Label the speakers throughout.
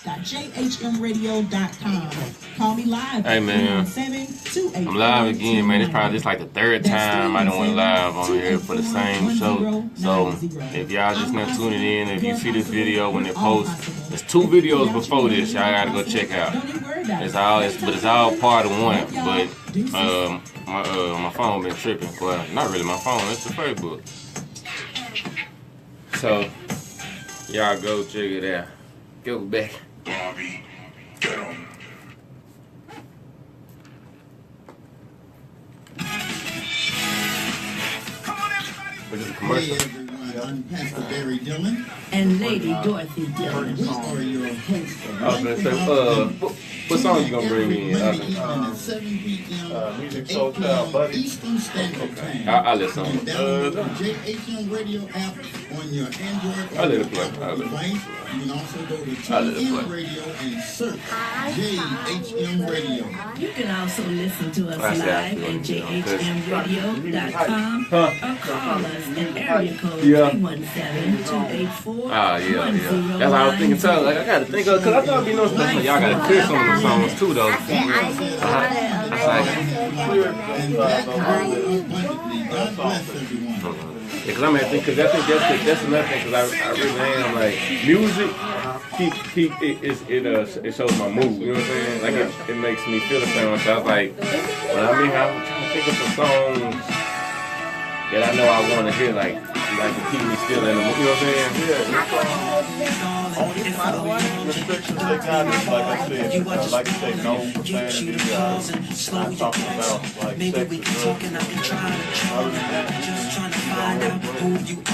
Speaker 1: www.jhmradio.com. Call me live.
Speaker 2: Hey man, I'm live again, man. It's probably just like the third time I done went live on here for the same show. So if y'all just now tuning in, if you see this video when it posts, there's 2 videos before this. Y'all gotta go check out. It's all part of one. But my phone been tripping. Well, not really my phone. It's the Facebook. So y'all go check it out. Go back.
Speaker 3: Bobby, get him.
Speaker 2: Which is a commercial.
Speaker 4: Hey everyone, I'm Pastor Barry Dillon.
Speaker 1: And Lady Dorothy Dillon.
Speaker 4: We are your hosts of
Speaker 2: I was gonna say, what song you gonna bring me in?
Speaker 4: Monday evening at 7 p.m.
Speaker 5: Music
Speaker 4: to
Speaker 5: Soul
Speaker 4: 8
Speaker 5: Child,
Speaker 4: p.m.
Speaker 5: buddy.
Speaker 4: Eastern Standard Time.
Speaker 2: I'll listen.
Speaker 4: You can download the JHM Radio app on your Android
Speaker 2: I'll
Speaker 4: or
Speaker 2: let
Speaker 4: your
Speaker 2: it play.
Speaker 4: Apple device. You can also go to
Speaker 2: I'll let it
Speaker 4: TuneIn
Speaker 2: play.
Speaker 4: Radio and search JHM Radio.
Speaker 1: You can also listen to us
Speaker 2: That's
Speaker 1: live at
Speaker 2: absolutely,
Speaker 1: jhmradio.com
Speaker 2: Huh?
Speaker 1: or call us at area code
Speaker 2: Yeah.
Speaker 1: 317-284-1091.
Speaker 2: Yeah. That's what I was thinking. So, like, I gotta think of, cause I thought we know stuff. Like, y'all gotta clear some of the songs too, though.
Speaker 4: And that abundantly. God bless everyone.
Speaker 2: Yeah, cause I'm at think, cause I think that's another thing. Cause I really am like music. It shows my mood. You know what I'm saying? Like it makes me feel the same way. So I was like, when I'm trying to think of some songs that I know I want to hear, like to keep me still in the mood. You know what I'm saying?
Speaker 5: Only restrictions they got is, like I said, like I say, no profanity. Not talking about like sex or drugs. Other than that,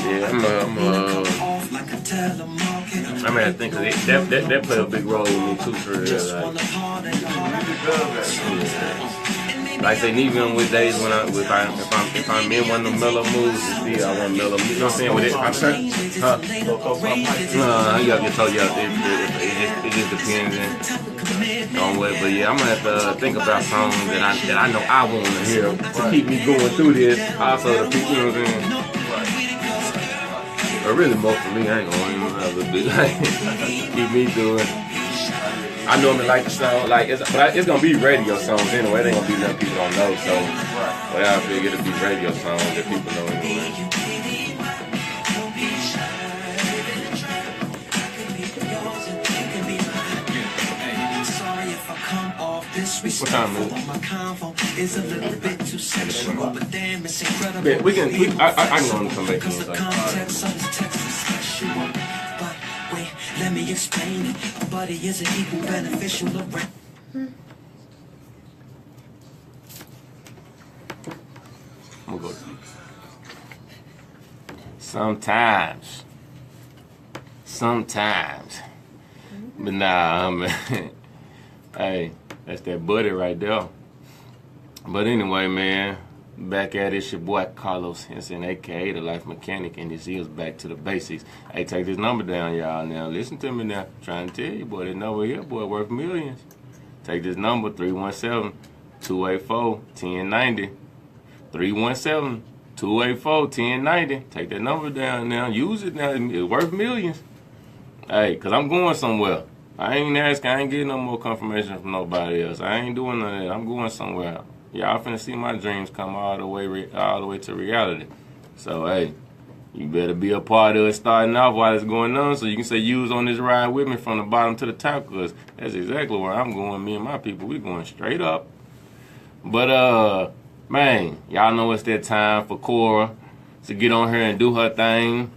Speaker 2: Yeah, I'm gonna think of it. That played a big role with me too, for real. Like I say, even with days when if I'm in one of the mellow moods, I want mellow. You know what I'm saying? With it, you have to tell you, it just depends on what. But yeah, I'm gonna have to think about songs that I know I want to hear to keep me going through this. Also, the people, you know what I'm saying? But really, most of me, I ain't gonna even have a bit. Keep me doing. I normally like the song, but it's gonna be radio songs anyway. It ain't gonna be nothing people don't know. So, but I figure it'll be radio songs that people know anyway. What time is it? We can. I can go and come back to it.
Speaker 6: Let me explain it. A buddy is an equal beneficial of
Speaker 2: I'm gonna go. Sometimes. But nah, man. Hey, that's that buddy right there. But anyway, man, back at it, it's your boy Carlos Henson, aka the Life Mechanic, and this is Back to the Basics. Hey, take this number down, y'all. Now, listen to me now. Trying to tell you, boy, this number here, boy, worth millions. Take this number, 317-284-1090. 317-284-1090. Take that number down now. Use it now. It's worth millions. Hey, because I'm going somewhere. I ain't asking. I ain't getting no more confirmation from nobody else. I ain't doing none of that. I'm going somewhere. Y'all finna see my dreams come all the way to reality. So, hey, you better be a part of it starting off while it's going on so you can say you was on this ride with me from the bottom to the top, because that's exactly where I'm going. Me and my people, we going straight up. But, man, y'all know it's that time for Cora to get on here and do her thing.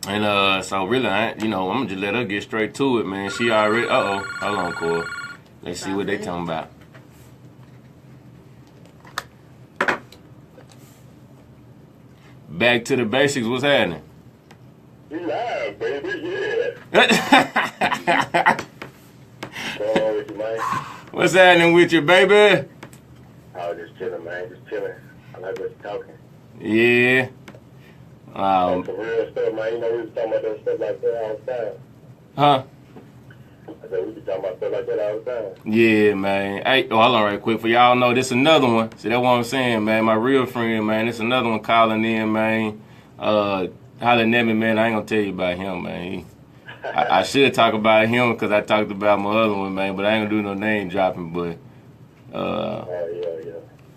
Speaker 2: And so really, I'm gonna just let her get straight to it, man. She already. Hold on, Cora. Let's see what they talking about. Back to the basics. What's happening?
Speaker 5: you live, baby, yeah.
Speaker 2: What's happening with you, baby?
Speaker 5: I was just chilling, man, just chilling. I like what you're talking.
Speaker 2: Yeah.
Speaker 5: Some real stuff, man. You know, we was talking about that stuff like that all the time.
Speaker 2: Huh?
Speaker 5: I said, we be talking about stuff like that all the time.
Speaker 2: Yeah, man. Hey, hold on right quick. For y'all know, this another one. See, that's what I'm saying, man. My real friend, man. This another one calling in, man. Hollering at me, man. I ain't gonna tell you about him, man. I should talk about him because I talked about my other one, man. But I ain't gonna do no name dropping. But
Speaker 7: Yeah.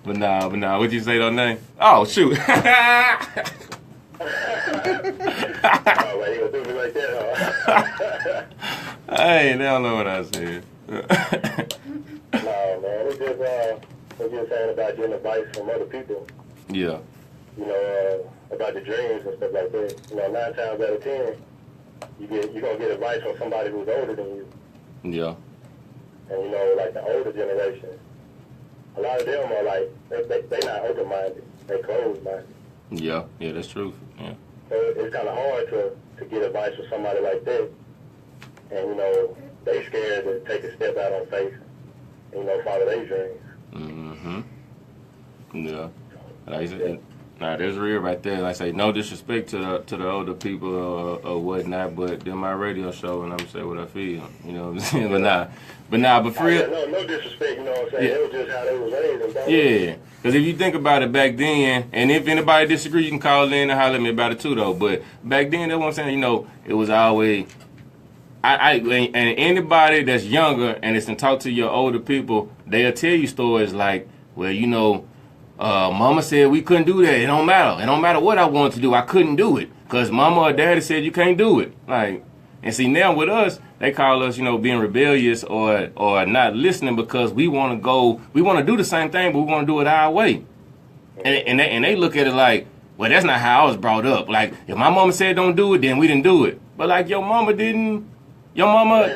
Speaker 2: but nah. What you say though, name? Oh shoot.
Speaker 7: Oh, like, you gonna do me like that, huh?
Speaker 2: Hey, they don't know what I said.
Speaker 7: No, man. We're just saying about getting advice from other people.
Speaker 2: Yeah.
Speaker 7: You know, about the dreams and stuff like that. You know, 9 times out of 10, you're gonna get advice from somebody who's older than you.
Speaker 2: Yeah.
Speaker 7: And you know, like the older generation, a lot of them are like they not open-minded, they closed-minded.
Speaker 2: Yeah. Yeah, that's true. Yeah.
Speaker 7: So it's kind of hard to get advice from somebody like that. And you know, they scared to take a step out on faith and you know follow their dreams.
Speaker 2: Mm-hmm. Yeah. Like I said, nah, that's real right there. Like I say, no disrespect to the older people or whatnot, but they're my radio show and I'm saying what I feel. You know what I'm saying? But for real.
Speaker 7: No disrespect, you know what I'm saying?
Speaker 2: Yeah.
Speaker 7: It was just how they was raised. And
Speaker 2: Yeah. Because if you think about it back then, and if anybody disagree, you can call in and holler at me about it too, though. But back then, that's what I'm saying, you know, it was always, and anybody that's younger and is to talk to your older people, they'll tell you stories like, well, you know, mama said we couldn't do that. It don't matter. It don't matter what I wanted to do. I couldn't do it because mama or daddy said you can't do it. Like, and see now with us, they call us, you know, being rebellious or not listening because we want to do the same thing, but we want to do it our way. And they look at it like, well, that's not how I was brought up. Like, if my mama said don't do it, then we didn't do it. But like your mama didn't. Your mama.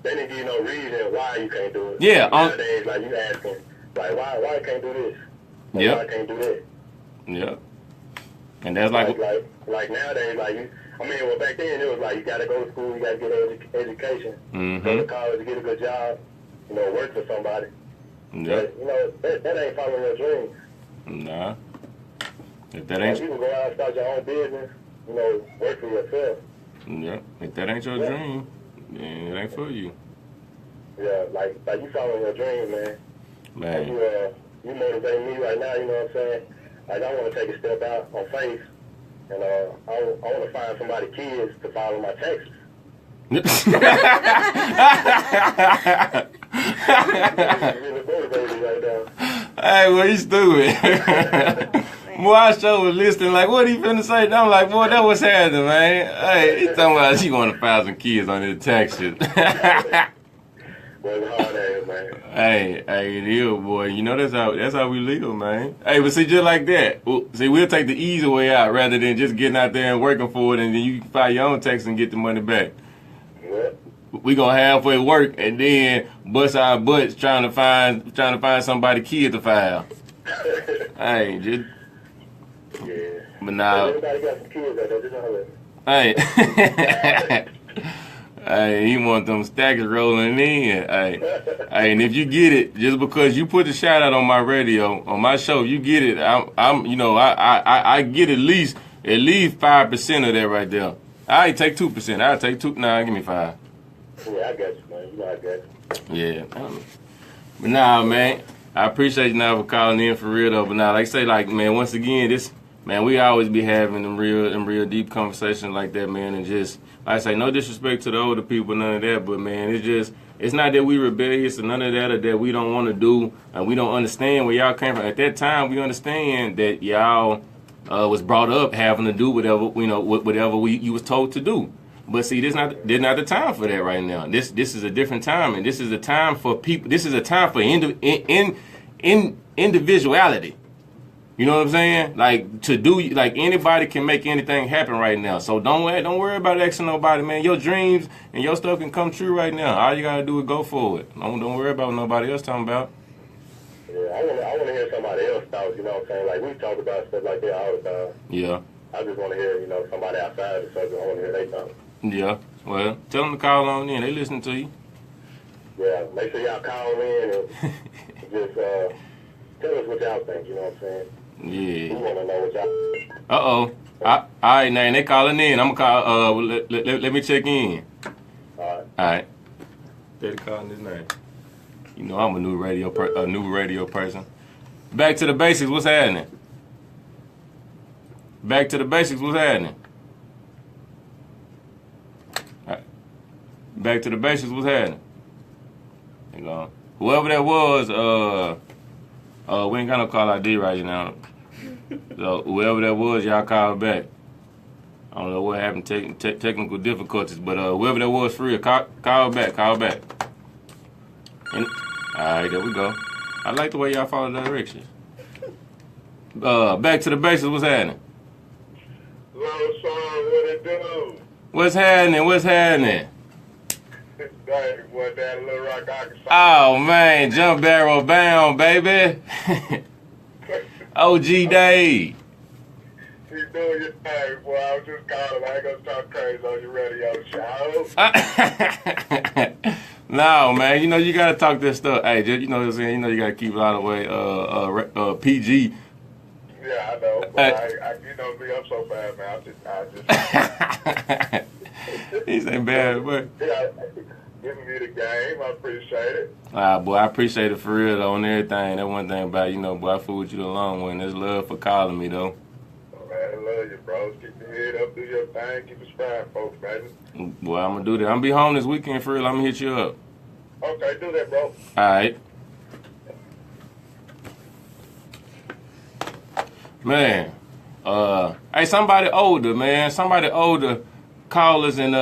Speaker 7: They didn't give you no reason why you can't do it.
Speaker 2: Yeah.
Speaker 7: Nowadays, like you asking, like why I can't do this? Like,
Speaker 2: Yeah.
Speaker 7: why I can't do that?
Speaker 2: Yeah. And that's like
Speaker 7: nowadays, like you. I mean, well, back then it was like you got to go to school, you got to get an education, go to college, get a good job, you know, work for somebody.
Speaker 2: Yeah.
Speaker 7: But, you know, that ain't following your dreams.
Speaker 2: Nah. If that
Speaker 7: Like,
Speaker 2: ain't
Speaker 7: you can go out and start your own business, you know, work for yourself.
Speaker 2: yeah, if that ain't your dream, then it ain't for you.
Speaker 7: Yeah, like you following your dreams, man.
Speaker 2: Man.
Speaker 7: You motivate me right now, you know what I'm saying? Like, I want to take a step out on faith, and I want to find somebody kids to follow my taxes. Really motivated right now.
Speaker 2: Hey, well, you stupid. Boy, I sure was listening like, what he finna say? And I'm like, boy, that was happening, man. Hey, he talking about she want to file some kids on his tax shit.
Speaker 7: Well, it's hard ass, man.
Speaker 2: Hey, it is, boy. You know that's how we live, man. Hey, but see, just like that. See, we'll take the easy way out rather than just getting out there and working for it, and then you can file your own tax and get the money back.
Speaker 7: Yeah.
Speaker 2: We gonna halfway work and then bust our butts trying to find somebody kid to file. Hey, just.
Speaker 7: Yeah.
Speaker 2: But now.
Speaker 7: Everybody got some kids out there, just holler.
Speaker 2: Hey. Hey, he want them stacks rolling in. Hey, and if you get it, just because you put the shout out on my radio, on my show, you get it. I'm you know, I get at least 5% of that right there. I take 2%. I'll take 2. Nah, give me 5.
Speaker 7: Yeah, I got you, man. You know I got you.
Speaker 2: Yeah. But nah, man, I appreciate you now for calling in for real though. But now, like I say, like man, once again, man, we always be having them real deep conversations like that, man, and just. Like I say, no disrespect to the older people, none of that, but man, it's not that we rebellious or none of that or that we don't want to do and we don't understand where y'all came from. At that time, we understand that y'all was brought up having to do whatever, you know, whatever you was told to do. But see, there's not the time for that right now. This is a different time, and this is a time for people. This is a time for individuality. You know what I'm saying? Like to do, like anybody can make anything happen right now. So don't worry about asking nobody, man. Your dreams and your stuff can come true right now. All you gotta do is go for it. Don't worry about what nobody else talking about.
Speaker 7: Yeah, I want to hear somebody else thoughts. You know what I'm saying? Like we talk about stuff like that all the time.
Speaker 2: Yeah.
Speaker 7: I just want to hear, you know, somebody outside the subject. I want to hear their thoughts.
Speaker 2: Yeah. Well, tell them to call on in. They listen to you.
Speaker 7: Yeah. Make sure y'all call in and just tell us what y'all think. You know what I'm saying?
Speaker 2: Yeah.
Speaker 7: We want to know what y'all.
Speaker 2: All right, now they calling in. I'm gonna call. Let me check in.
Speaker 7: All
Speaker 2: right. They're calling his name. You know I'm a new radio person. Back to the basics. What's happening? Back to the basics. What's happening? Back to the basics. What's happening? Hang on. Whoever that was, we ain't got no call ID right now. So whoever that was, y'all call back. I don't know what happened, technical difficulties, but whoever that was, for real, call back. And, all right, there we go. I like the way y'all follow directions. Back to the basics. What's happening?
Speaker 7: Little son, what it do?
Speaker 2: What's happening?
Speaker 7: Dang, boy, down in Little Rock, Arkansas.
Speaker 2: Oh man, jump barrel bound, baby. OG Day.
Speaker 7: You doing your thing, boy. I was just calling. I ain't gonna talk crazy on your radio show.
Speaker 2: No, man. You know you gotta talk this stuff. Hey, just, you know what I'm saying. You know you gotta keep it all the way PG.
Speaker 7: Yeah, I know. But you know me, I'm so bad, man. I just.
Speaker 2: He's ain't bad, but.
Speaker 7: Yeah, giving me the game. I appreciate it.
Speaker 2: Boy, I appreciate it for real though, on everything. That one thing about, you know, boy, I fool with you the long way, and there's love for calling me though.
Speaker 7: Oh, man, I love you, bro. Keep your head up, do your thing, keep inspiring folks, baby.
Speaker 2: Boy, I'm gonna do that. I'm gonna be home this weekend for real. I'm gonna hit you up.
Speaker 7: Okay, do that, bro.
Speaker 2: All right. Man, hey, somebody older, call us and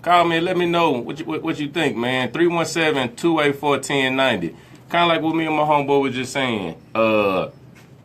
Speaker 2: call me and let me know what you think, man. 317-284-1090. Kind of like what me and my homeboy was just saying.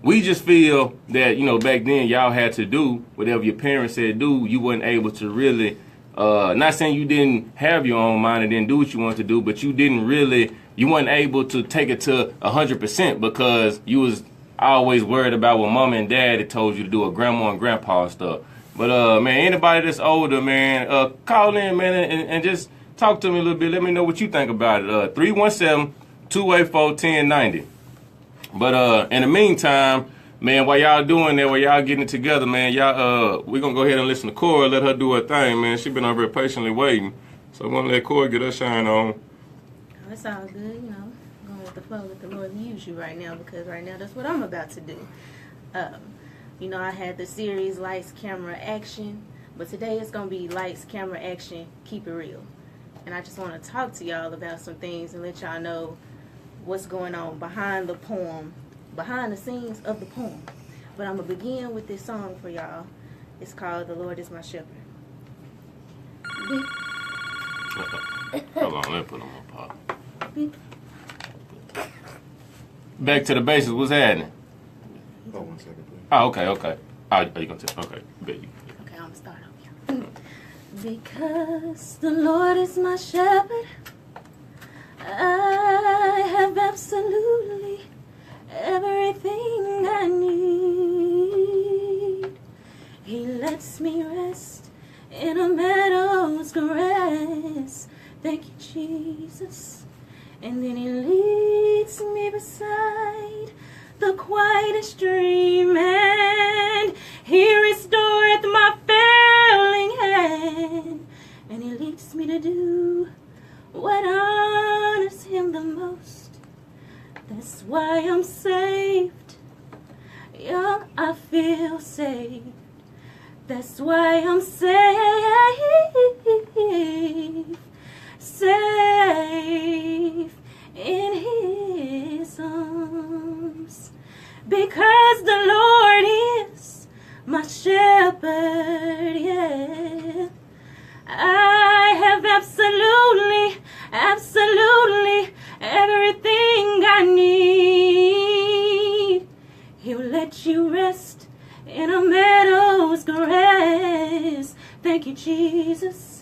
Speaker 2: We just feel that, you know, back then y'all had to do whatever your parents said do. You wasn't able to really, not saying you didn't have your own mind and didn't do what you wanted to do, but you wasn't able to take it to 100% because you was always worried about what mama and dad had told you to do, or grandma and grandpa and stuff. But, man, anybody that's older, man, call in, man, and just talk to me a little bit. Let me know what you think about it. 317-284-1090. But in the meantime, man, while y'all doing that, while y'all getting it together, man, y'all, we're going to go ahead and listen to Cora, let her do her thing, man. She been over here patiently waiting. So I'm going to let Cora get her shine on.
Speaker 8: Oh, it's all good, you know. Going with the flow, let the Lord use you right now, because right now that's what I'm about to do. You know, I had the series Lights, Camera, Action, but today it's going to be Lights, Camera, Action, Keep It Real. And I just want to talk to y'all about some things and let y'all know what's going on behind the poem, behind the scenes of the poem. But I'm going to begin with this song for y'all. It's called The Lord Is My Shepherd.
Speaker 2: Hold on, let me put them on pop. Back to the basics, what's happening?
Speaker 5: Hold 1 second, please.
Speaker 2: Oh, okay. Oh, you gonna tell? Okay, bet you.
Speaker 8: Okay, I'm gonna start over. Because the Lord is my shepherd, I have absolutely everything I need. He lets me rest in a meadow's grass. Thank you, Jesus. And then he leads me beside the quietest stream, and he restoreth my failing hand, and he leads me to do what honors him the most. That's why I'm saved. Young, I feel saved. That's why I'm saved. Safe in his arms, because the Lord is my shepherd, yeah. I have absolutely everything I need. He'll let you rest in a meadow's grass. Thank you, Jesus.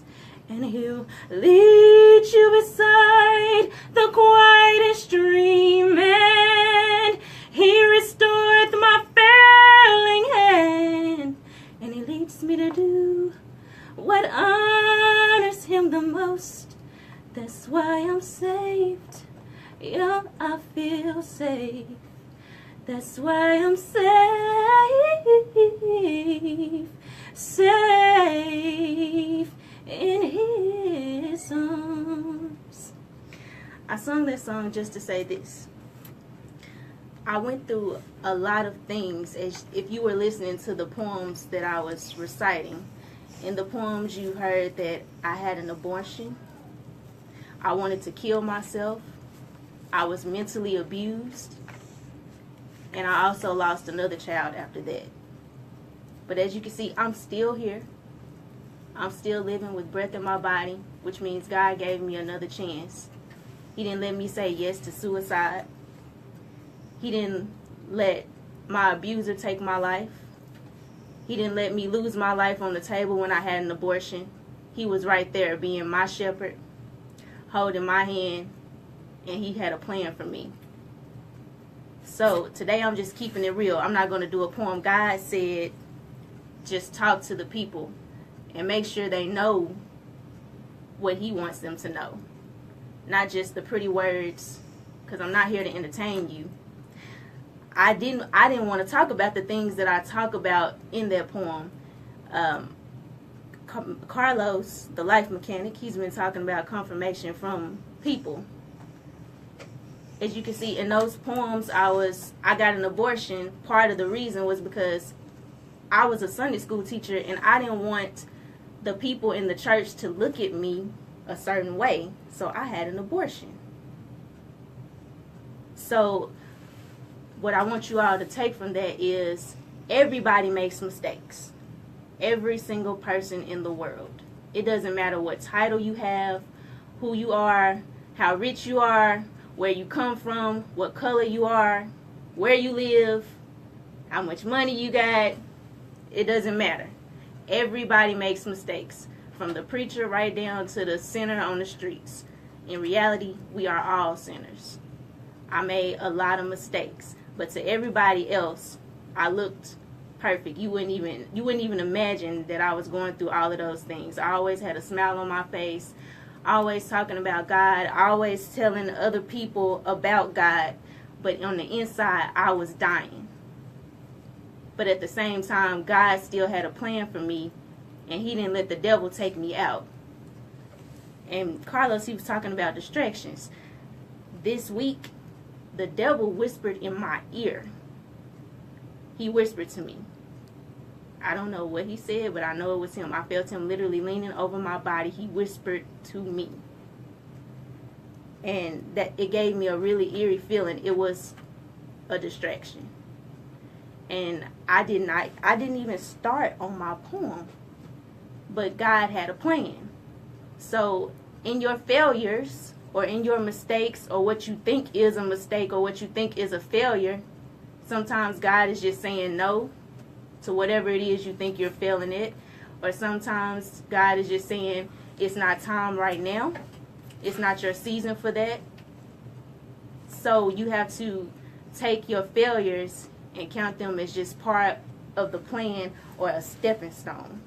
Speaker 8: And he'll lead you beside the quietest stream, and he restoreth my failing hand, and he leads me to do what honors him the most. That's why I'm saved. Yeah, I feel safe. That's why I'm safe. Safe in his arms. I sung that song just to say this. I went through a lot of things. As if you were listening to the poems that I was reciting, in the poems you heard that I had an abortion, I wanted to kill myself. I was mentally abused. And I also lost another child after that. But as you can see, I'm still here. I'm still living with breath in my body, which means God gave me another chance. He didn't let me say yes to suicide. He didn't let my abuser take my life. He didn't let me lose my life on the table when I had an abortion. He was right there being my shepherd, holding my hand, and he had a plan for me. So today I'm just keeping it real. I'm not going to do a poem. God said, just talk to the people and make sure they know what he wants them to know. Not just the pretty words, because I'm not here to entertain you. I didn't want to talk about the things that I talk about in that poem. Carlos, the life mechanic, he's been talking about confirmation from people. As you can see in those poems, I got an abortion. Part of the reason was because I was a Sunday school teacher and I didn't want the people in the church to look at me a certain way. So I had an abortion. So what I want you all to take from that is everybody makes mistakes. Every single person in the world. It doesn't matter what title you have, who you are, how rich you are, where you come from, what color you are, where you live, how much money you got. It doesn't matter. Everybody makes mistakes, from the preacher right down to the sinner on the streets. In reality, we are all sinners. I made a lot of mistakes, but to everybody else, I looked perfect. You wouldn't even imagine that I was going through all of those things. I always had a smile on my face, always talking about God, always telling other people about God, but on the inside, I was dying. But at the same time, God still had a plan for me, and he didn't let the devil take me out. And Carlos, he was talking about distractions. This week, the devil whispered in my ear. He whispered to me. I don't know what he said, but I know it was him. I felt him literally leaning over my body. He whispered to me. And that it gave me a really eerie feeling. It was a distraction. And I didn't even start on my poem. But God had a plan. So in your failures or in your mistakes or what you think is a mistake or what you think is a failure, sometimes God is just saying no to whatever it is you think you're failing at. Or sometimes God is just saying it's not time right now. It's not your season for that. So you have to take your failures and count them as just part of the plan or a stepping stone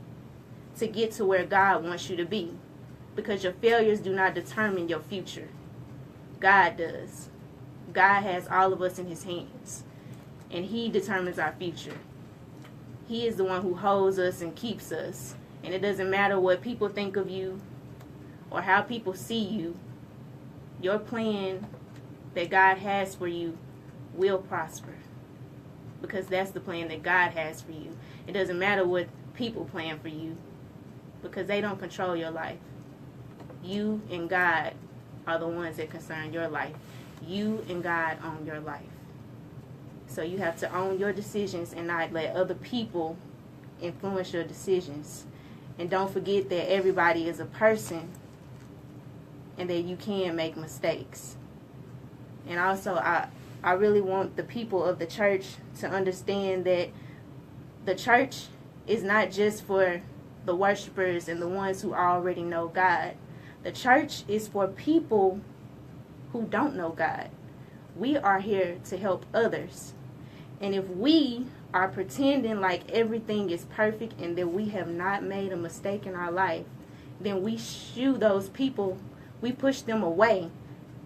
Speaker 8: to get to where God wants you to be. Because your failures do not determine your future. God does. God has all of us in his hands. And he determines our future. He is the one who holds us and keeps us. And it doesn't matter what people think of you or how people see you. Your plan that God has for you will prosper. Because that's the plan that God has for you. It doesn't matter what people plan for you. Because they don't control your life. You and God are the ones that concern your life. You and God own your life. So you have to own your decisions and not let other people influence your decisions. And don't forget that everybody is a person and that you can make mistakes. And also, I really want the people of the church to understand that the church is not just for the worshipers and the ones who already know God. The church is for people who don't know God. We are here to help others. And if we are pretending like everything is perfect and that we have not made a mistake in our life, then we shoo those people, we push them away.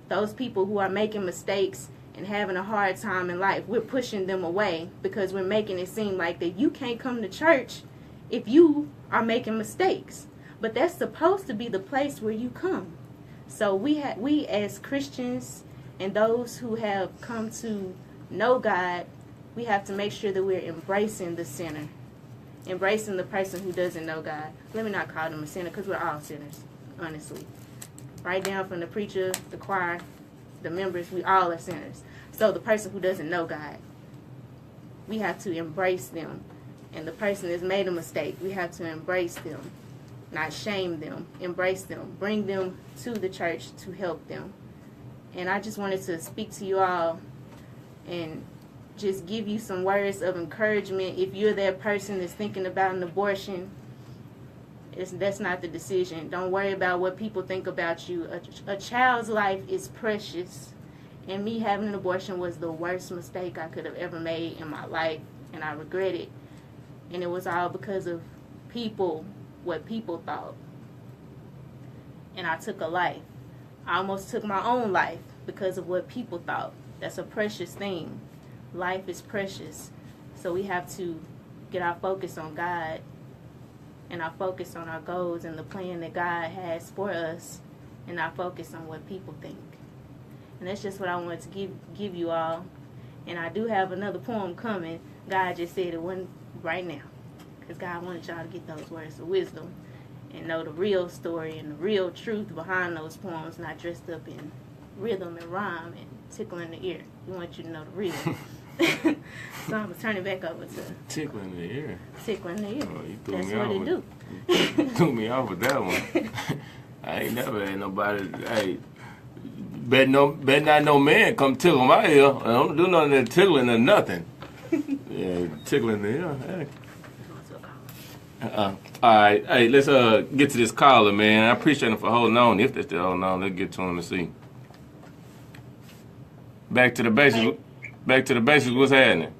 Speaker 8: Those people who are making mistakes and having a hard time in life, we're pushing them away because we're making it seem like that you can't come to church if you are making mistakes. But that's supposed to be the place where you come. So we as Christians and those who have come to know God, we have to make sure that we're embracing the sinner, embracing the person who doesn't know God. Let me not call them a sinner because we're all sinners, honestly. right down from the preacher, the choir, the members, we all are sinners. So the person who doesn't know God, we have to embrace them. And the person that's made a mistake, we have to embrace them, not shame them, embrace them, bring them to the church to help them. And I just wanted to speak to you all and just give you some words of encouragement. If you're that person that's thinking about an abortion, that's not the decision. Don't worry about what people think about you. A child's life is precious. And me having an abortion was the worst mistake I could have ever made in my life. And I regret it. And it was all because of people, what people thought. And I took a life. I almost took my own life because of what people thought. That's a precious thing. Life is precious. So we have to get our focus on God and our focus on our goals and the plan that God has for us and our focus on what people think. And that's just what I wanted to give you all. And I do have another poem coming. God just said it wasn't right now. Because God wanted y'all to get those words of wisdom and know the real story and the real truth behind those poems, not dressed up in rhythm and rhyme and tickling the ear. We want you to know the real. So I'm going to turn it back over to
Speaker 2: Tickling the ear.
Speaker 8: tickling the ear.
Speaker 2: Oh, you threw
Speaker 8: That's
Speaker 2: me
Speaker 8: what
Speaker 2: off
Speaker 8: it
Speaker 2: with-
Speaker 8: do.
Speaker 2: You threw me off with that one. I ain't never had nobody. Hey, bet not no man come tickle my ear. I don't do none of that tickling or nothing. Yeah, tickling the ear. Hey. All right, hey, let's get to this caller, man. I appreciate him for holding on. If they're still holding on, let's get to him and see. Back to the basics. Back to the basics. What's happening?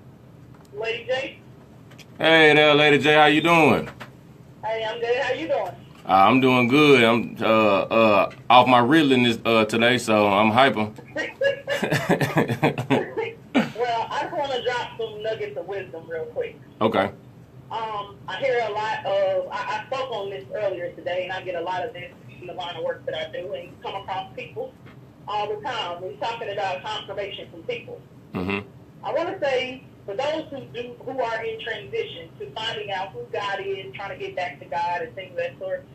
Speaker 9: Lady J.
Speaker 2: Hey there, Lady J. How you doing?
Speaker 9: Hey, I'm good. How you doing?
Speaker 2: I'm doing good. I'm off my riddling today, so I'm hyper.
Speaker 9: Well, I just want to drop some nuggets of wisdom real quick.
Speaker 2: Okay.
Speaker 9: I hear a lot of, I spoke on this earlier today, and I get a lot of this in the line of work that I do and come across people all the time. We're talking about confirmation from people.
Speaker 2: Mm-hmm.
Speaker 9: I want to say, for those who are in transition to finding out who God is, trying to get back to God and things of that sort,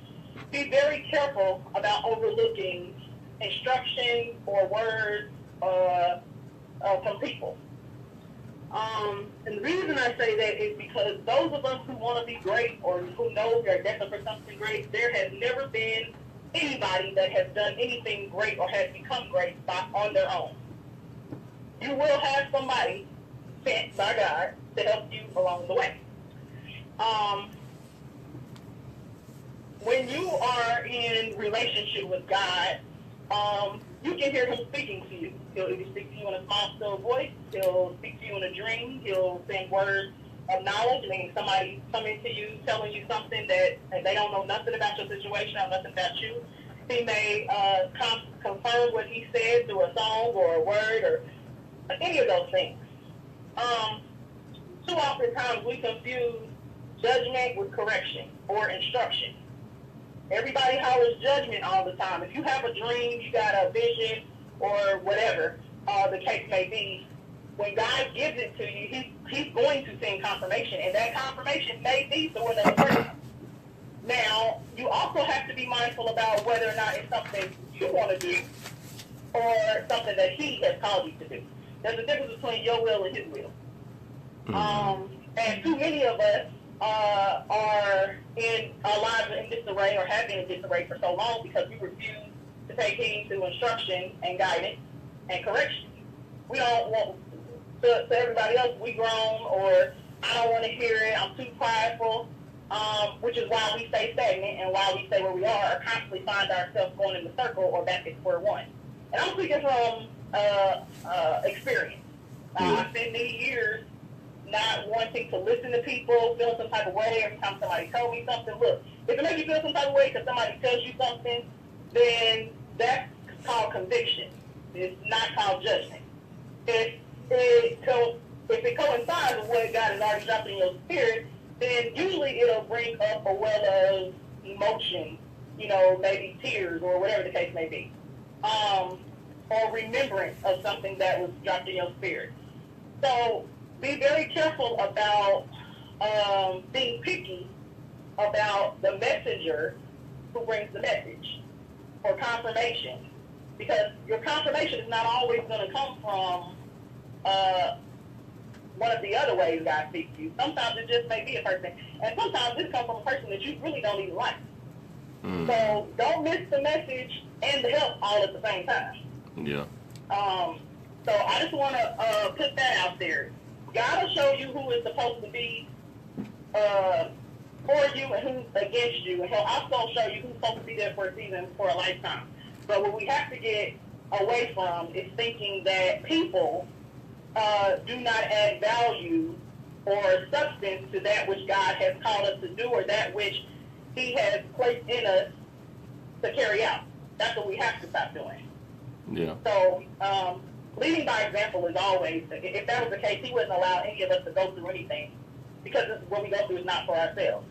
Speaker 9: be very careful about overlooking instruction or words from people. And the reason I say that is because those of us who want to be great or who know they're destined for something great, there has never been anybody that has done anything great or has become great on their own. You will have somebody sent by God to help you along the way. When you are in relationship with God, you can hear him speaking to you. He'll either speak to you in a small, still voice. He'll speak to you in a dream. He'll send words of knowledge, meaning somebody coming to you, telling you something that they don't know nothing about your situation or nothing about you. He may confirm what he said through a song or a word or any of those things. Too often times we confuse judgment with correction or instruction. Everybody hollers judgment all the time. If you have a dream, you got a vision, or whatever the case may be, when God gives it to you, he's going to send confirmation, and that confirmation may be through another person. Now, you also have to be mindful about whether or not it's something you want to do or something that he has called you to do. There's a difference between your will and his will. And too many of us are in our lives in disarray or have been in disarray for so long because we refuse to take heed to instruction and guidance and correction. We don't want to everybody else, we grown, or I don't want to hear it, I'm too prideful, which is why we stay stagnant and why we stay where we are, or constantly find ourselves going in the circle or back at square one. And I'm speaking from experience. I spent many years not wanting to listen to people, feeling some type of way every time somebody told me something. Look, if it makes you feel some type of way because somebody tells you something, then that's called conviction. It's not called judgment. If it coincides with what God has already dropped in your spirit, then usually it'll bring up a well of emotion, maybe tears or whatever the case may be, or remembrance of something that was dropped in your spirit. So be very careful about being picky about the messenger who brings the message, for confirmation, because your confirmation is not always going to come from one of the other ways God speaks to you. Sometimes it just may be a person, and sometimes it comes from a person that you really don't even like. So don't miss the message and the help all at the same time.
Speaker 2: Yeah.
Speaker 9: So I just want to put that out there. God will show you who is supposed to be for you and who's against you, and He'll also show you who's supposed to be there for a season, for a lifetime. But what we have to get away from is thinking that people do not add value or substance to that which God has called us to do, or that which He has placed in us to carry out. That's what we have to stop doing.
Speaker 2: Yeah.
Speaker 9: So leading by example is always, if that was the case, He wouldn't allow any of us to go through anything, because what we go through is not for ourselves.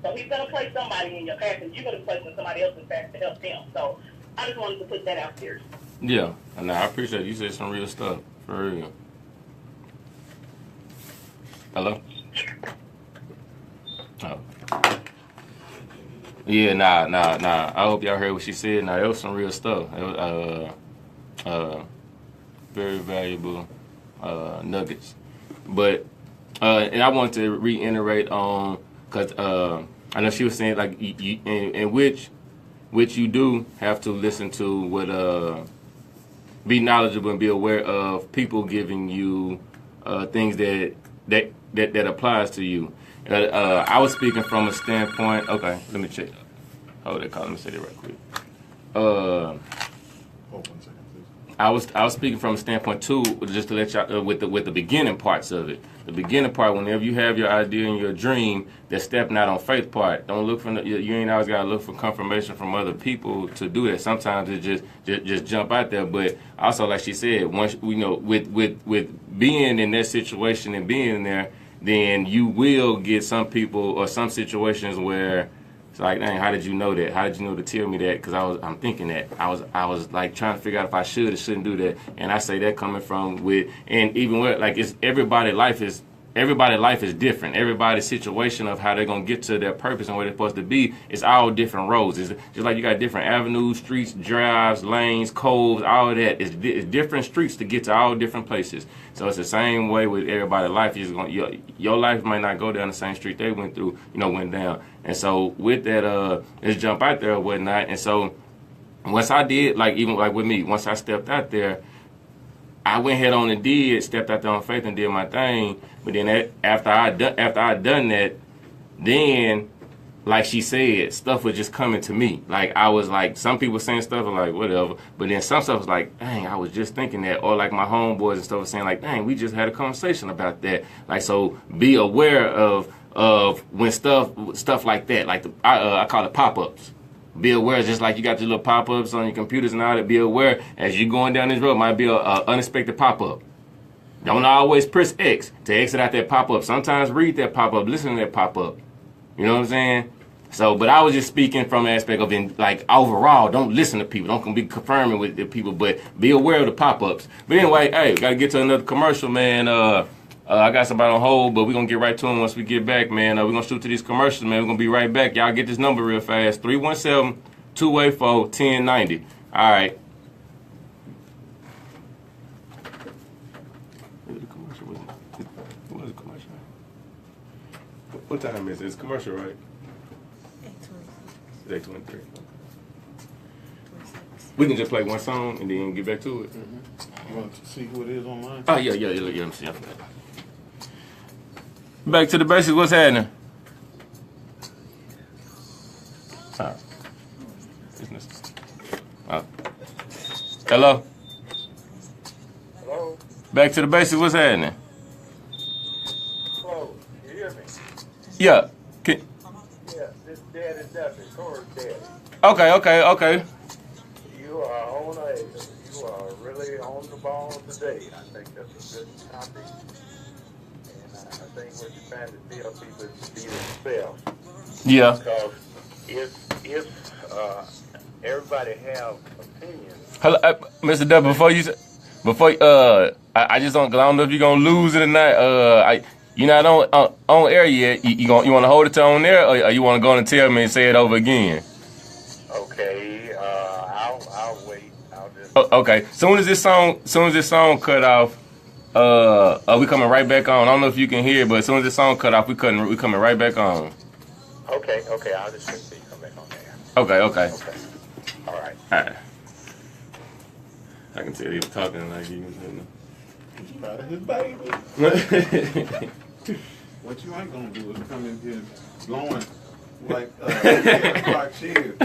Speaker 9: So He's going to place somebody in your path, and you're going to place in somebody else's path to help them. So I just wanted to put that out there.
Speaker 2: Yeah, and I appreciate it. You said some real stuff, for real. Hello? Oh. Yeah, nah. I hope y'all heard what she said. Nah, it was some real stuff. It was, very valuable nuggets. But, and I want to reiterate on, because I know she was saying, like, in which you do have to listen to what, be knowledgeable and be aware of people giving you things that applies to you. I was speaking from a standpoint. Okay, let me check. Hold that call. Let me say that right quick.
Speaker 5: Hold 1 second, please.
Speaker 2: I was speaking from a standpoint too, just to let y'all with the beginning parts of it. The beginning part, whenever you have your idea and your dream, that's stepping out on faith part. Don't look for you ain't always gotta look for confirmation from other people to do that. Sometimes it just jump out there. But also, like she said, once with being in that situation and being there, then you will get some people or some situations where it's like, dang, how did you know that? How did you know to tell me that? Because I'm thinking that. I was like trying to figure out if I should or shouldn't do that. And I say that coming from and even with, like, it's everybody's life is different. Everybody's situation of how they're going to get to their purpose and where they're supposed to be is all different roads. It's just like you got different avenues, streets, drives, lanes, coves, all of that. It's different streets to get to all different places. So it's the same way with everybody's life. Your life might not go down the same street they went through, went down. And so with that, let's jump out there or whatnot. And so once I did, even with me, once I stepped out there, I went head on and stepped out there on faith and did my thing. But then after I done that, then, like she said, stuff was just coming to me. Like, I was like, some people saying stuff like, whatever. But then some stuff was like, dang, I was just thinking that. Or like my homeboys and stuff was saying like, dang, we just had a conversation about that. Like, so be aware of when stuff like that, like I call it pop-ups. Be aware, just like you got your little pop-ups on your computers and all that. Be aware as you're going down this road, might be a unexpected pop-up. Don't always press X to exit out that pop-up. Sometimes read that pop-up, listen to that pop-up. You know what I'm saying? So, but I was just speaking from the aspect of, overall, don't listen to people. Don't be confirming with the people, but be aware of the pop-ups. But anyway, hey, got to get to another commercial, man. I got somebody on hold, but we're going to get right to them once we get back, man. We're going to shoot to these commercials, man. We're going to be right back. Y'all get this number real fast, 317-284-1090. All right. What is a commercial? What time is it? It's commercial, right? 8:23. We can just play one song and then get back to it.
Speaker 5: You want to see who it is online?
Speaker 2: Oh, yeah, let me see. Back to the basics. What's happening? Hello?
Speaker 7: Hello?
Speaker 2: Back to the basics. What's happening?
Speaker 7: Hello? You hear me?
Speaker 2: Yeah.
Speaker 7: Yeah, this Daddy Duffy, Corey's daddy.
Speaker 2: Okay.
Speaker 7: You are really on the ball today. I think that's a good topic. And I think what you're trying to tell people is to be themselves.
Speaker 2: Yeah.
Speaker 7: Because if everybody have opinions.
Speaker 2: Hello, Mr. W. I just don't know if you're gonna lose it or not. You're not on air yet. You want to hold it to on air, or you want to go and tell me and say it over again?
Speaker 7: Okay,
Speaker 2: Okay. Soon as this song cut off, we coming right back on. I don't know if you can hear, but as soon as this song cut off, we coming right back on.
Speaker 7: Okay, I'll just wait till you come back on there.
Speaker 2: Okay.
Speaker 7: Okay. All right.
Speaker 2: I can tell he was talking like he was
Speaker 5: He's proud of his baby. What you ain't gonna do is come in here blowing like Clark Shields. You know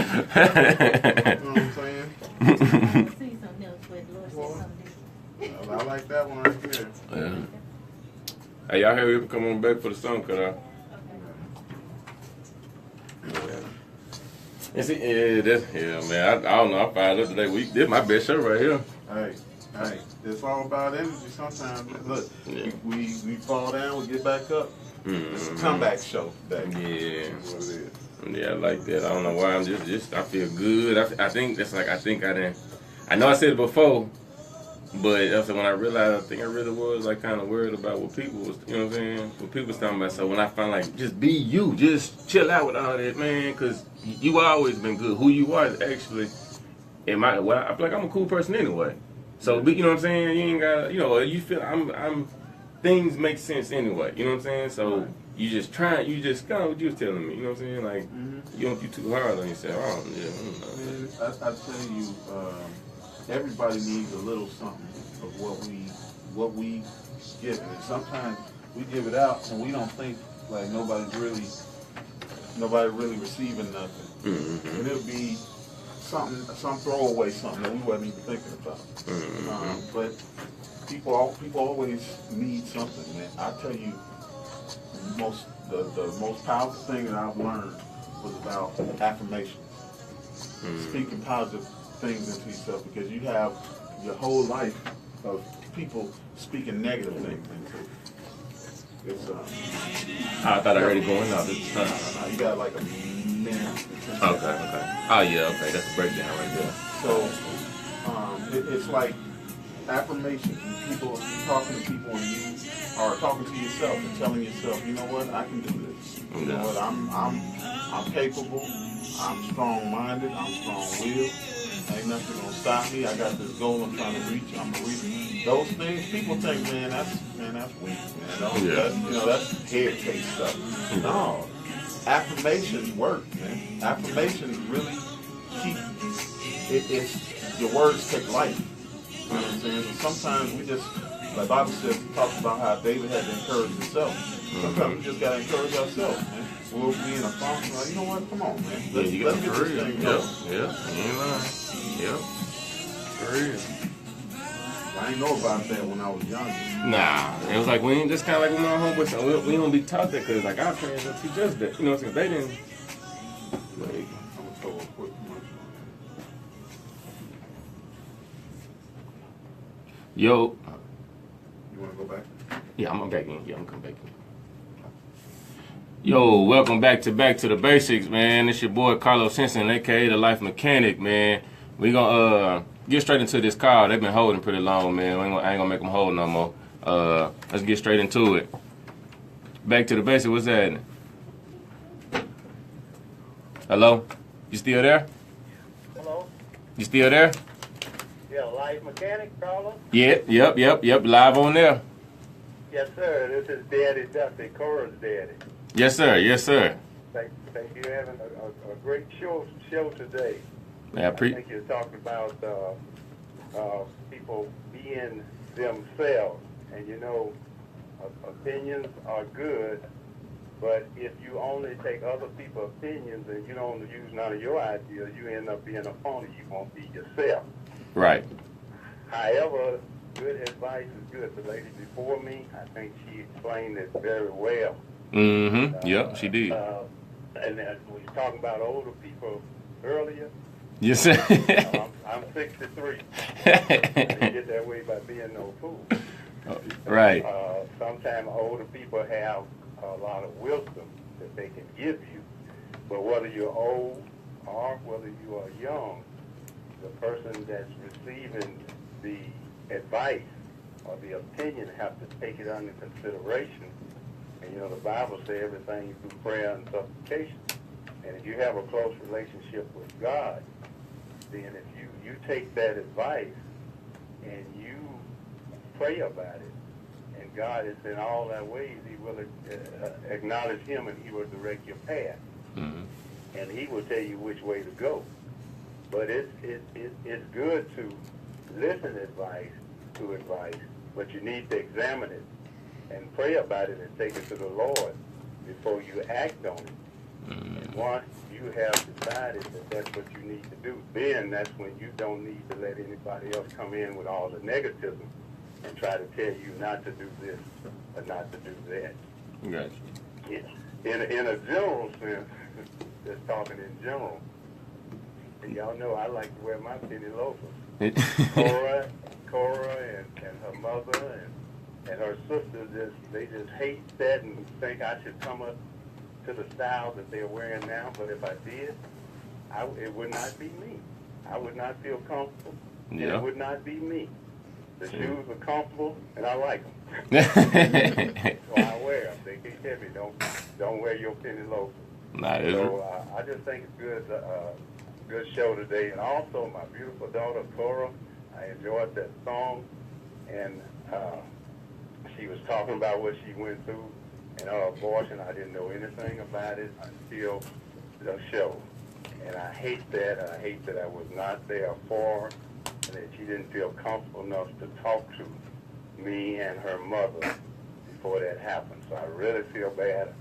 Speaker 5: what I'm saying?
Speaker 8: See something else, but Lord said something.
Speaker 5: Well, I like that one right there.
Speaker 2: Yeah. Hey, y'all hear him come on back for the song cut off? Yeah, man. I don't know. I fired up today. This is my best show right here.
Speaker 5: Hey, it's all about energy. Sometimes, look, we fall down, we get back up. It's a comeback show.
Speaker 2: Yeah.
Speaker 5: That's what it is.
Speaker 2: Yeah, I like that. I don't know why. I'm just. I feel good. I think that's like. I didn't. I know I said it before, but also when I realized, I think I really was like kind of worried about what people was. You know what I'm saying? What people was talking about. So when I found like, just be you, just chill out with all that, man, because you always been good. Who you are is actually. I feel like I'm a cool person anyway. So you know what I'm saying? You ain't got. You feel I'm. Things make sense anyway. You know what I'm saying? So. You just kind of what you was telling me, you know what I'm saying? Like, you don't be too hard on yourself.
Speaker 5: Man, I tell you, everybody needs a little something of what we give. And sometimes we give it out and we don't think like nobody really receiving nothing. And it'll be some throwaway something that we wasn't even thinking about. But people always need something, man. I tell you, the most powerful thing that I've learned was about affirmation. Speaking positive things into yourself, because you have your whole life of people speaking negative things into it.
Speaker 2: I thought I heard it going up.
Speaker 5: No, you got like a minute.
Speaker 2: Okay. Oh yeah, okay. That's a breakdown right there.
Speaker 5: So it's like affirmation. People talking to people and you are talking to yourself and telling yourself, you know what, I can do this. You know what, I'm capable, I'm strong-minded, I'm strong-willed. Ain't nothing gonna stop me. I got this goal I'm trying to reach. I'm gonna reach it. Those things, people think, man, that's weak, man. That's head case stuff. No, affirmations work, man. Affirmations really keep it's your words take life. You know what I'm saying? And sometimes we just, like Bible says, talks about how David had to encourage himself. Sometimes we just gotta encourage ourselves, man. We'll be in a function like, you know what? Come on, man. Let's get this thing going.
Speaker 2: Yeah, you ain't lying. Yep. For real.
Speaker 5: I ain't know about that when I was younger.
Speaker 2: Nah, it was like we ain't just kind of like with my homeboys. So we don't be taught that because like our parents don't teach us that. You know, since they didn't. Like,
Speaker 5: I'm gonna throw a quick commercial.
Speaker 2: Yo.
Speaker 5: You wanna go back?
Speaker 2: Yeah, I'm back in. Yeah, I'm coming back in. Yo, welcome back to the Basics, man. It's your boy Carlos Henson, aka the Life Mechanic, man. We gonna get straight into this call. They've been holding pretty long, man. I ain't gonna make them hold no more. Let's get straight into it. Back to the Basics. What's that? Hello? You still there?
Speaker 7: Hello?
Speaker 2: You still there?
Speaker 7: Yeah, Life Mechanic, Carlos?
Speaker 2: Yep. Live on there.
Speaker 7: Yes, sir. This is Daddy Duffy, Cora's daddy.
Speaker 2: Yes, sir.
Speaker 7: Thank you for having a great show today.
Speaker 2: Yeah,
Speaker 7: I think you're talking about people being themselves. And you know, opinions are good, but if you only take other people's opinions and you don't use none of your ideas, you end up being a phony. You won't be yourself.
Speaker 2: Right.
Speaker 7: However, good advice is good. The lady before me, I think she explained it very well.
Speaker 2: Yep, she did.
Speaker 7: And when you're talking about older people earlier,
Speaker 2: yes, sir.
Speaker 7: I'm 63. I didn't get that way by being no fool.
Speaker 2: Right.
Speaker 7: Sometimes older people have a lot of wisdom that they can give you, but whether you're old or whether you are young, the person that's receiving the advice or the opinion have to take it under consideration. And you know, the Bible says everything through prayer and supplication. And if you have a close relationship with God, then if you take that advice pray about it. And God is in all thy ways. He will acknowledge him, and he will direct your path. And he will tell you which way to go. But it's good to listen to advice, but you need to examine it and pray about it and take it to the Lord before you act on it. And once you have decided that that's what you need to do, then that's when you don't need to let anybody else come in with all the negativism and try to tell you not to do this or not to do that.
Speaker 2: Gotcha.
Speaker 7: Yeah. In a general sense, just talking in general, and y'all know I like to wear my penny loafers. Cora and her mother and her sister, they just hate that and think I should come up to the style that they're wearing now. But if I did, it would not be me. I would not feel comfortable. And it would not be me. The shoes are comfortable, and I like them. So I wear them. They keep telling me, don't wear your penny loafers. So I just think it's good show today. And also my beautiful daughter, Cora, I enjoyed that song. And she was talking about what she went through and her abortion. I didn't know anything about it until the show. And I hate that. I hate that I was not there for her, and that she didn't feel comfortable enough to talk to me and her mother before that happened. So I really feel bad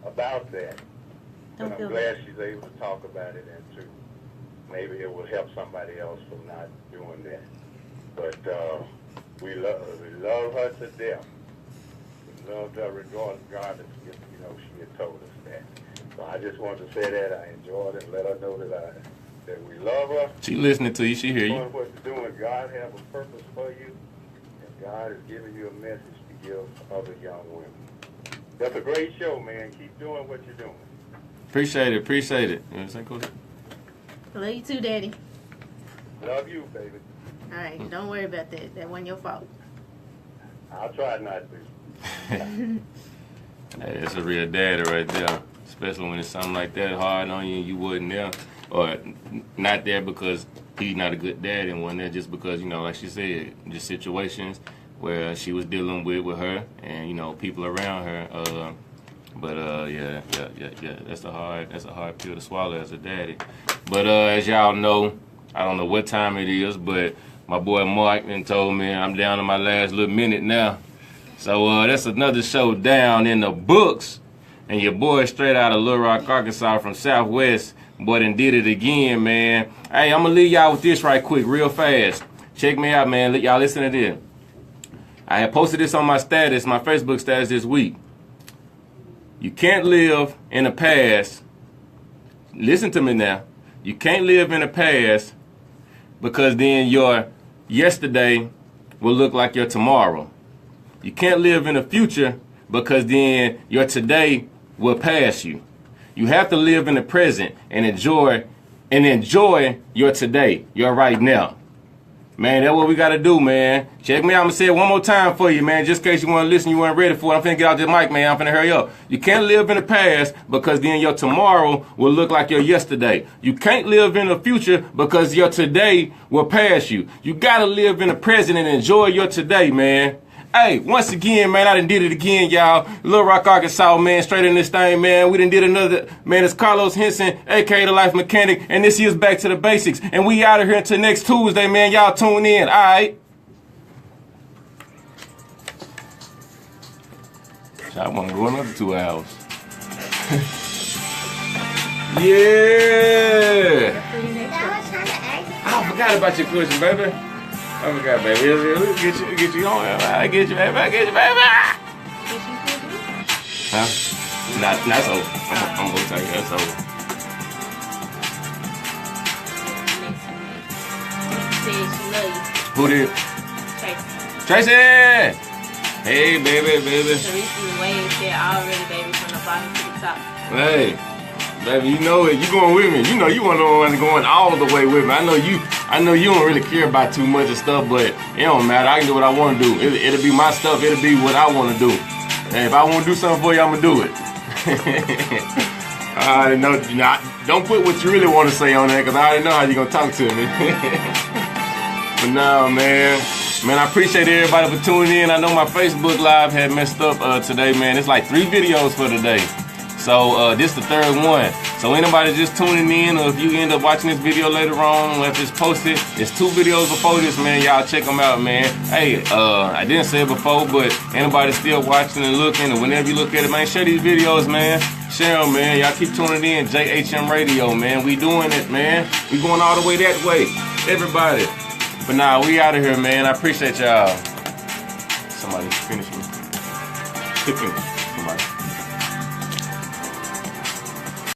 Speaker 7: about that. But I'm glad she's able to talk about it, and to maybe it will help somebody else from not doing that. But we love her to death. We loved her regardless if she had told us that. So I just wanted to say that I enjoyed it and let her know that we love her.
Speaker 2: She listening to you. She hear you.
Speaker 7: Doing what you're doing. God have a purpose for you, and God is giving you a message to give other young women. That's a great show, man. Keep doing what you're doing.
Speaker 2: Appreciate it. You want to say, Coach?
Speaker 8: Love you too, Daddy.
Speaker 7: Love you, baby.
Speaker 8: All right, don't worry about that. That wasn't your fault.
Speaker 7: I'll try not to.
Speaker 2: Hey, it's a real daddy right there. Especially when it's something like that hard on you and you wasn't there. Or not there because he's not a good dad, and wasn't there just because, like she said, just situations where she was dealing with her and, people around her. Yeah, that's a hard pill to swallow as a daddy. But as y'all know, I don't know what time it is, but my boy Mark told me I'm down to my last little minute now. So that's another show down in the books. And your boy straight out of Little Rock, Arkansas from Southwest, boy done did it again, man. Hey, I'm going to leave y'all with this right quick, real fast. Check me out, man. Y'all listen to this. I had posted this on my Facebook status this week. You can't live in the past. Listen to me now. You can't live in the past because then your yesterday will look like your tomorrow. You can't live in the future because then your today will pass you. You have to live in the present and enjoy your today, your right now. Man, that's what we got to do, man. Check me out. I'm going to say it one more time for you, man. Just in case you want to listen, you weren't ready for it. I'm finna get out this mic, man. I'm finna hurry up. You can't live in the past because then your tomorrow will look like your yesterday. You can't live in the future because your today will pass you. You got to live in the present and enjoy your today, man. Hey, once again, man, I done did it again, y'all. Little Rock, Arkansas, man, straight in this thing, man. We done did another, man, it's Carlos Henson, a.k.a. The Life Mechanic, and this year's Back to the Basics. And we out of here until next Tuesday, man. Y'all tune in, all right? I want to go another 2 hours. Yeah. I forgot about your question, baby. I forgot, baby. Get you on. I get you, baby. Huh? That's over. I'm gonna tell you that's over. Who did? Tracy. Hey, baby.
Speaker 8: Teresa Wayne said already, baby, from the bottom to the top.
Speaker 2: Hey, baby, you know it. You going with me. You know you want the one going all the way with me. I know you don't really care about too much of stuff, but it don't matter. I can do what I want to do. It'll be my stuff. It'll be what I want to do. And if I want to do something for you, I'm going to do it. I already know. Don't put what you really want to say on there because I already know how you're going to talk to me. But no, man, I appreciate everybody for tuning in. I know my Facebook Live had messed up today, man. It's like 3 videos for today. So this is the 3rd one. So anybody just tuning in, or if you end up watching this video later on, or if it's posted, it's 2 videos before this, man. Y'all check them out, man. Hey, I didn't say it before, but anybody still watching and looking, or whenever you look at it, man, share these videos, man. Share them, man. Y'all keep tuning in. JHM Radio, man. We doing it, man. We going all the way that way. Everybody. But nah, we out of here, man. I appreciate y'all. Somebody finish me.